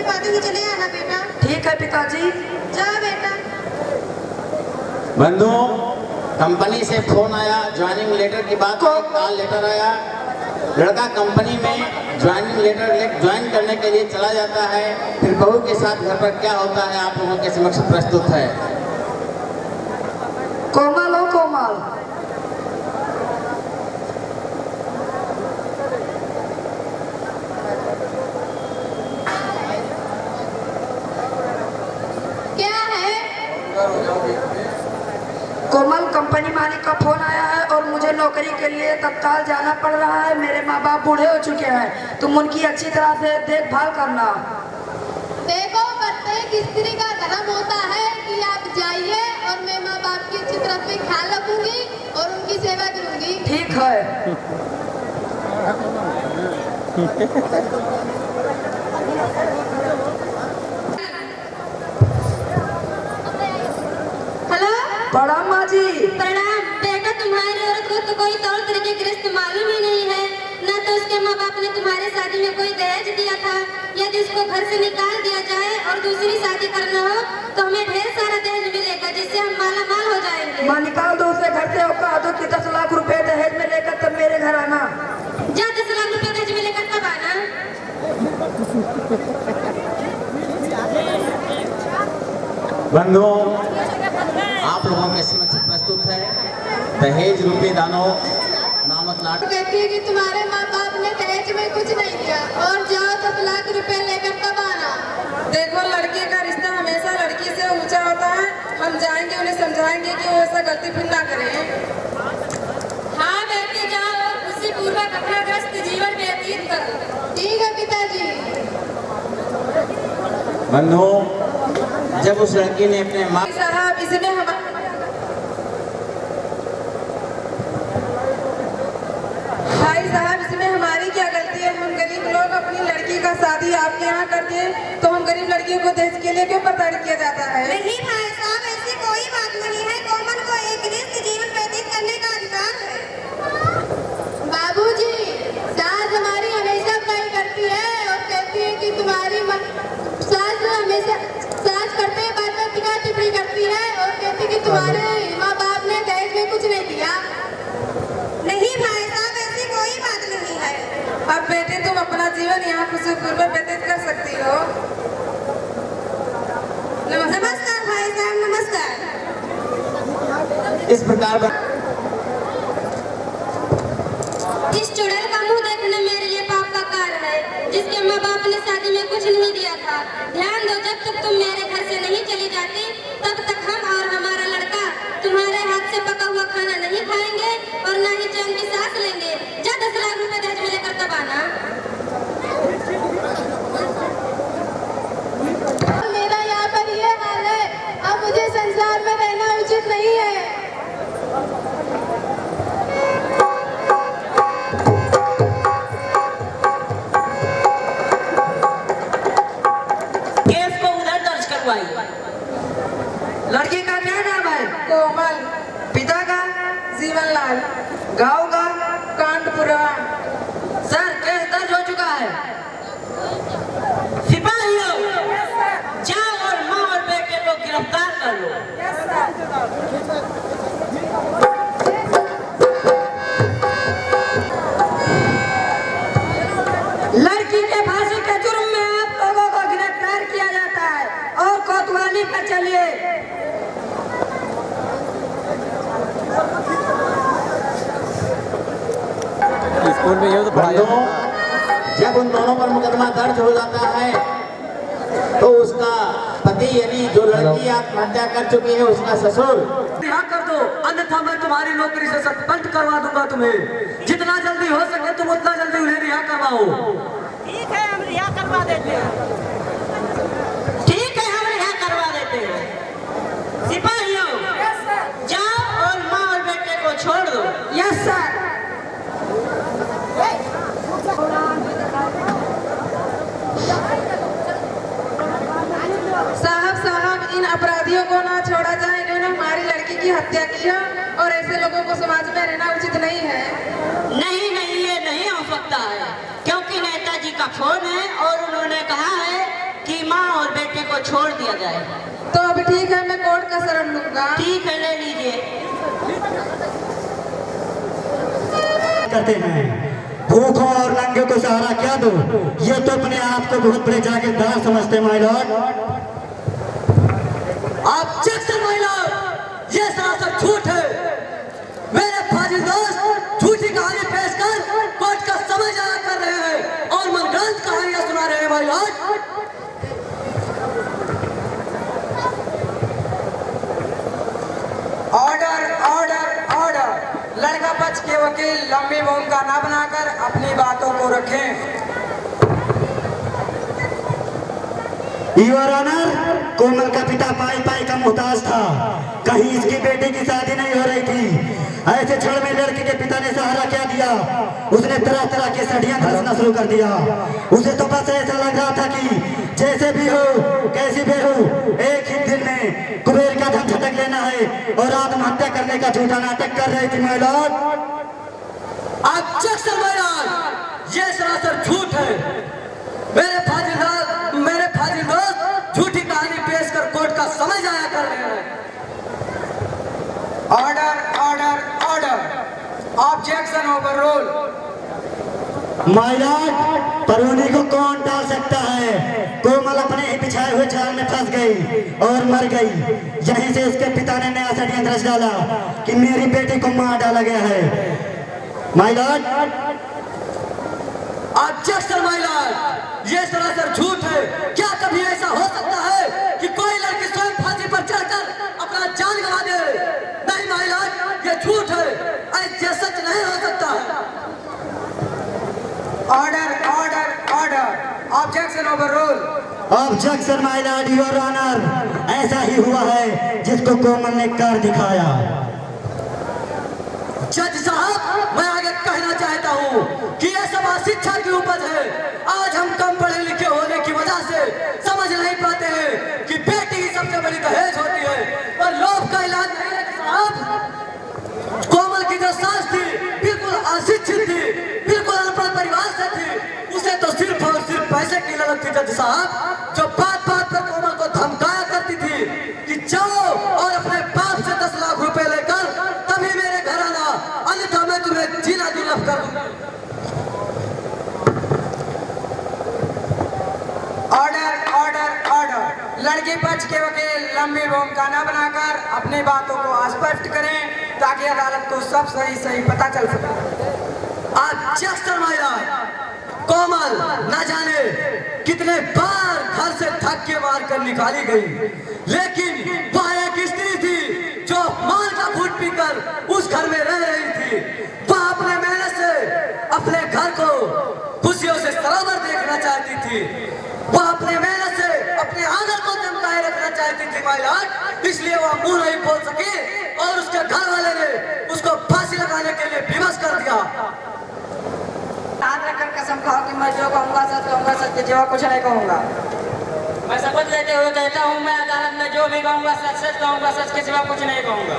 दिखवा दूंगी, चले आना बेटा। ठीक है पिताजी। जा बेटा। बंधु, कंपनी से फोन आया, ज्वाइनिंग लेटर की बात, कॉल लेटर आया। लड़का कंपनी में ज्वाइनिंग लेटर ज्वाइन करने के लिए चला जाता है, फिर बहू के साथ घर पर क्या होता है आप लोगों के समक्ष प्रस्तुत है। कोमल हो कोमल। क्या है? कोमल, कंपनी मालिक का फोन आया है और मुझे नौकरी के लिए तत्काल जाना पड़ रहा है। मेरे माँ बाप बूढ़े हो चुके हैं, तुम उनकी अच्छी तरह से देखभाल करना। देखो, प्रत्येक स्त्री का धर्म होता है कि आप जाइए और मैं माँ बाप की अच्छी तरह से ख्याल रखूंगी और उनकी सेवा करूंगी। ठीक है। हेलो। प्रणाम माँ जी। प्रणाम बेटा। तुम्हारी औरत को तो कोई तौर तरीके गिरस्त मालूम ही नहीं है, न तो उसके माँ बाप ने तुम्हारी शादी में कोई दहेज दिया था। यदि उसको घर से निकाल दिया जाए और दूसरी शादी करना हो तो हमें ढेर सारा दहेज मिलेगा, जिससे हम माला माल हो जाएंगे। माँ निकाल दो उसे घर से और कहा दो कि 10 लाख रुपए दहेज में लेकर तब मेरे घर आना। जा 10 लाख रुपए दहेज में लेकर तब आना। बंधुओं, आप लोगों के समक्ष प्रस्तुत है दहेज रूपी दानव नामक नाटक। कहती है कि तुम्हारे माँ बाप ने दहेज में कुछ नहीं दिया और जाओ 10 लाख रुपए लेकर तब आना। देखो, लड़के का रिश्ता हमेशा लड़की से ऊंचा होता है। हम जाएंगे, उन्हें समझाएंगे कि वो ऐसा गलती फिर ना करें। हाँ बेटी, जाओ और खुशी पूर्वक अपना ग्रस्त जीवन व्यतीत करो। ठीक है पिताजी। बंधुओं, जब उस लड़की ने अपने माँ साहब, इसमें हम भाई साहब, इसमें हमारी क्या गलती है? हम गरीब लोग अपनी लड़की का शादी आपके यहाँ करते हैं तो हम गरीब लड़कियों को दहेज के लिए क्यों प्रताड़ित किया जाता है? नहीं भाई साहब, ऐसी कोई बात नहीं है। कोमल को एक गृहस्थ जीवन व्यतीत करने का अधिकार है। बाबूजी, सास हमारी हमेशा बुराई करती है और कहती है कि तुम्हारी सास हमेशा सास करते हैं बात में टिका टिप्पणी करती है और कहती है कि तुम्हारे माँ बाप ने दहेज में कुछ नहीं दिया। नहीं भाई साहब, ऐसी कोई बात नहीं है। अब बेटे, तुम अपना जीवन यहाँ खुशीपूर्वक व्यतीत कर सकती हो। नमस्कार भाई साहब, नमस्कार। इस प्रकार इस चुड़ैल का मुंह देखना मेरे लिए पाप का कार्य है, जिसके माँ बाप ने शादी में कुछ नहीं दिया था। ध्यान दो, जब तक तुम मेरे घर से नहीं चली जाती तब तक हम और हमारा लड़का तुम्हारे हाथ से पका हुआ खाना नहीं खाएंगे और न ही चैन की सांस लेंगे। जा 10 लाख रुपए दहेज में लेकर तब आना। मेरा यहाँ पर ये हाल है, अब मुझे संसार में रहना उचित नहीं है। लड़की का क्या नाम है? कोमल। पिता का? जीवनलाल। गाँव का? कांटपुरा। सर, केस दर्ज हो चुका है। सिपाहियों, जाओ और माँ और बेटे को गिरफ्तार कर लो। लड़की के फांसी के जुर्म में आप लोगों को गिरफ्तार किया जाता है और कोतवाली पर चलिए। स्कूल में ये तो पढ़ाया बंधुओं, जब उन दोनों पर मुकदमा दर्ज हो जाता है तो उसका पति यानी जो लड़की आत्महत्या कर चुकी है उसका ससुर रिहा कर दो, अन्यथा मैं तुम्हारी नौकरी से सस्पेंड करवा दूंगा तुम्हें। जितना जल्दी हो सके तुम उतना जल्दी उन्हें रिहा करवाओ। ठीक है, हम रिहा करवा देते हैं। ठीक है, हम रिहा करवा देते हैं। सिपाहियों, जाओ और माँ और बेटे को छोड़ दो। Yes sir. साहब, इन अपराधियों को ना छोड़ा जाए। इन्होंने हमारी लड़की की हत्या की है और ऐसे लोगों को समाज में रहना उचित नहीं है। नहीं नहीं, ये नहीं हो सकता है, क्योंकि नेताजी का फोन है और उन्होंने कहा है कि को छोड़ दिया जाए। तो अब ठीक है, मैं कोर्ट का शरण लूंगा। ठीक है, ले लीजिए। करते हैं भूखों और नंगे को सहारा क्या दो, ये तो अपने आप को बहुत बड़े जागीरदार समझते my Lord. Objection my Lord, ये सरासर झूठ है। मेरे फाजिल दोस्त झूठी कहानी पेश कर कोर्ट का समय जाया कर रहे हैं और मनगढ़ंत कहानियां सुना रहे हैं my Lord. Order order order. लड़का पक्ष के वकील लंबी भूमिका न बनाकर अपनी बातों को रखें। योर ऑनर, कोमल का पिता पाई पाई का मुहताज था, कहीं इसकी बेटी की शादी नहीं हो रही थी। ऐसे क्षण में लड़के के पिता ने सहारा क्या दिया, उसने तरह तरह के षड्यंत्र रचना शुरू कर दिया। उसे तो बस ऐसा लग रहा था कि जैसे भी हो कैसी भी हो, एक ही दिन में कुबेर का धन झटक लेना है और आत्महत्या करने का झूठा नाटक कर रही थी my Lord. Objection my Lord, ये सरासर झूठ है। मेरे फाजिल दोस्त झूठी कहानी पेश कर कोर्ट का समय जाया कर रहे हैं। Order order order. Objection overrule. My lord, परोनी को कौन डाल सकता है? कोमल अपने ही बिछाए हुए जाल में फंस गई और मर गई। यहीं से उसके पिता ने नया षड्यंत्र रच डाला कि मेरी बेटी को मार डाला गया है my Lord. Objection my Lord, ये सरासर झूठ है। क्या कभी ऐसा हो सकता है कि कोई लड़की स्वयं फांसी पर चढ़कर अपना जान गंवा दे? नहीं माय लॉर्ड, ये झूठ है। ऐसा सच नहीं हो सकता। Order order order. Objection overrule. Objection my lord your honour, ऐसा ही हुआ है जिसको कोमल ने कर दिखाया। जज साहब, मैं आगे कहना चाहता हूँ कि यह सब शिक्षा की उपज है। आज हम कम पढ़े लिखे होने की वजह से समझ नहीं पाते हैं कि बेटी की सबसे बड़ी दहेज होती है और लोभ का इलाज नहीं है साहब। कोमल की जो सास थी बिल्कुल अशिक्षित थी, बिल्कुल अनपढ़ परिवार से थी। उसे तो सिर्फ और सिर्फ पैसे की ललक थी जज साहब, जो बात बात पर कोमल को धमकाया करती थी कि जाओ और अपने बाप से 10 लाख रुपए लेकर तभी मेरे घर आना, अन्यथा मैं तुम्हें जीना दुर्लभ कर दूंगा। Order order order. लड़की पक्ष के वकील लंबी भूमिका न बनाकर अपनी बातों को स्पष्ट करें ताकि अदालत को सब सही सही पता चल सके। ऑब्जेक्शन माय लॉर्ड, कोमल न जाने कितने बार घर से थक के मार कर निकाली गई, लेकिन वह एक स्त्री थी जो मार का घूंट पीकर उस घर में रह रही थी। वह अपने मेहनत से अपने घर को खुशियों से सराबर देखना चाहती थी। वह अपने मेहनत से अपने आंगन को चमकाए रखना चाहती थी माय लॉर्ड, इसलिए वह मुंह नहीं खोल सकी और उसके घर वाले ने उसको फांसी लगाने के लिए विवश कर दिया। हाथ रखकर कसम खाओ कि मैं जो कहूँगा सच के सिवा कुछ नहीं कहूँगा। मैं शपथ लेते हुए कहता हूँ, मैं अदालत में जो भी कहूँगा सच सच कहूँगा, सच के सिवा कुछ नहीं कहूँगा।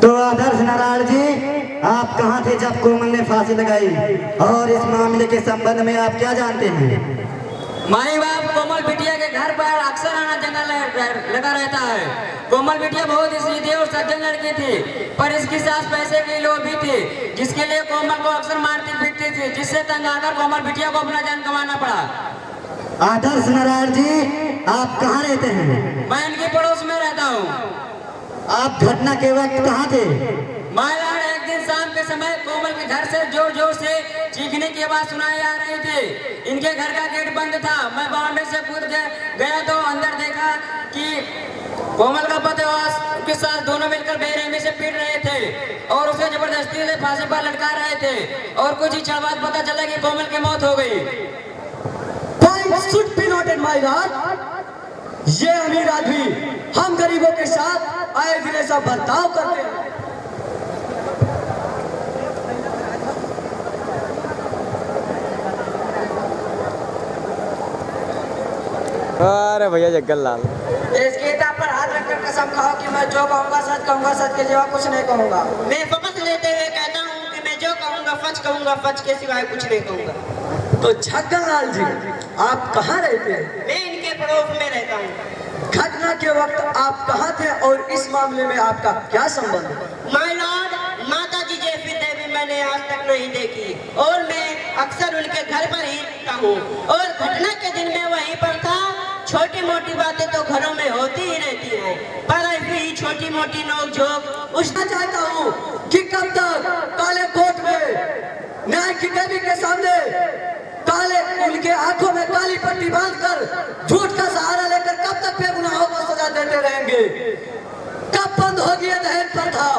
तो आदर्श नारायण जी, आप कहाँ थे जब कोमल ने फांसी लगाई और इस मामले के संबंध में आप क्या जानते हैं? माई बाप कोमल बिटिया के घर पर अक्सर आना जंगल लगा रहता है। कोमल बिटिया बहुत ही सीधी और सज्जन लड़की थी, पर इसकी सास पैसे की लोभी थी, जिसके लिए कोमल को अक्सर मारती पीटती थी, जिससे तंग आकर कोमल बिटिया को अपना जान गंवाना पड़ा। आदर्श नारायण जी, आप कहाँ रहते हैं? मैं इनके पड़ोस में रहता हूँ। आप घटना के वक्त कहाँ थे? मालाड, एक दिन शाम के समय कोमल के घर से जोर जोर से चीखने की आवाज सुनाई आ रही थी। इनके घर का गेट बंद था। मैं बाउंड्री से कूद गया तो अंदर देखा कि कोमल का पति और उसके साथ दोनों मिलकर बेरहमी से पीट रहे थे और उसे जबरदस्ती से फांसी पर लटका रहे थे और कुछ ही क्षण बाद पता चला कि कोमल की मौत हो गई। Point should be noted, my lord. ये अमीर आदमी हम गरीबों के साथ आए दिन ऐसा बर्ताव करते हैं। अरे भैया जग्गल लाल, इस किताब पर हाथ रखकर कसम खाओ कि मैं जो कहूँगा सच के सिवा कुछ नहीं कहूँगा। मैं शपथ लेते हुए कहता हूँ कि मैं जो कहूँगा सच के सिवाय कुछ नहीं कहूँगा। तो छगनलाल जी, आप कहाँ रहते हैं? मैं इनके पड़ोस में रहता हूँ। घटना के वक्त आप कहाँ थे और इस मामले में आपका क्या संबंध है? माय लॉर्ड, माता जी जैसी देवी मैंने आज तक नहीं देखी और मैं अक्सर उनके घर पर ही रहता हूँ और घटना के दिन में वहीं पर था। छोटी मोटी बातें तो घरों में होती ही रहती हैं, पर ऐसी ही छोटी मोटी नोक-झोंक पूछना चाहता हूँ कि कब तक काले कोट में न्याय की देवी के सामने काले उनके आंखों में काली पट्टी बांधकर झूठ का सहारा लेकर कब तक बेगुनाहों को सजा देते रहेंगे? कब बंद होगी ये दहेज प्रथा?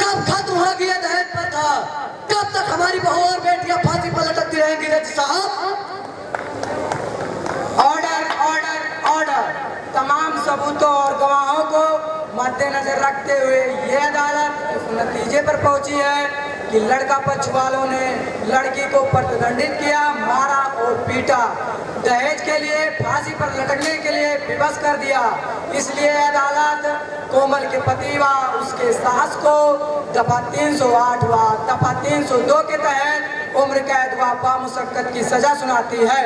कब खत्म होगी ये दहेज प्रथा? कब तक हमारी बहू और बेटियां फांसी पर लटकती रहेंगी? जज साहब, ऑर्डर ऑर्डर ऑर्डर। तमाम सबूतों और गवाहों को मद्देनजर रखते हुए ये अदालत इस नतीजे पर पहुंची है कि लड़का पक्ष वालों ने लड़की को प्रतिदंडित किया, मारा और पीटा, दहेज के लिए फांसी पर लटकने के लिए विवश कर दिया। इसलिए अदालत कोमल के पति व उसके सास को दफा 308 व दफा 302 के तहत उम्र कैद व बामुशक्कत की सजा सुनाती है।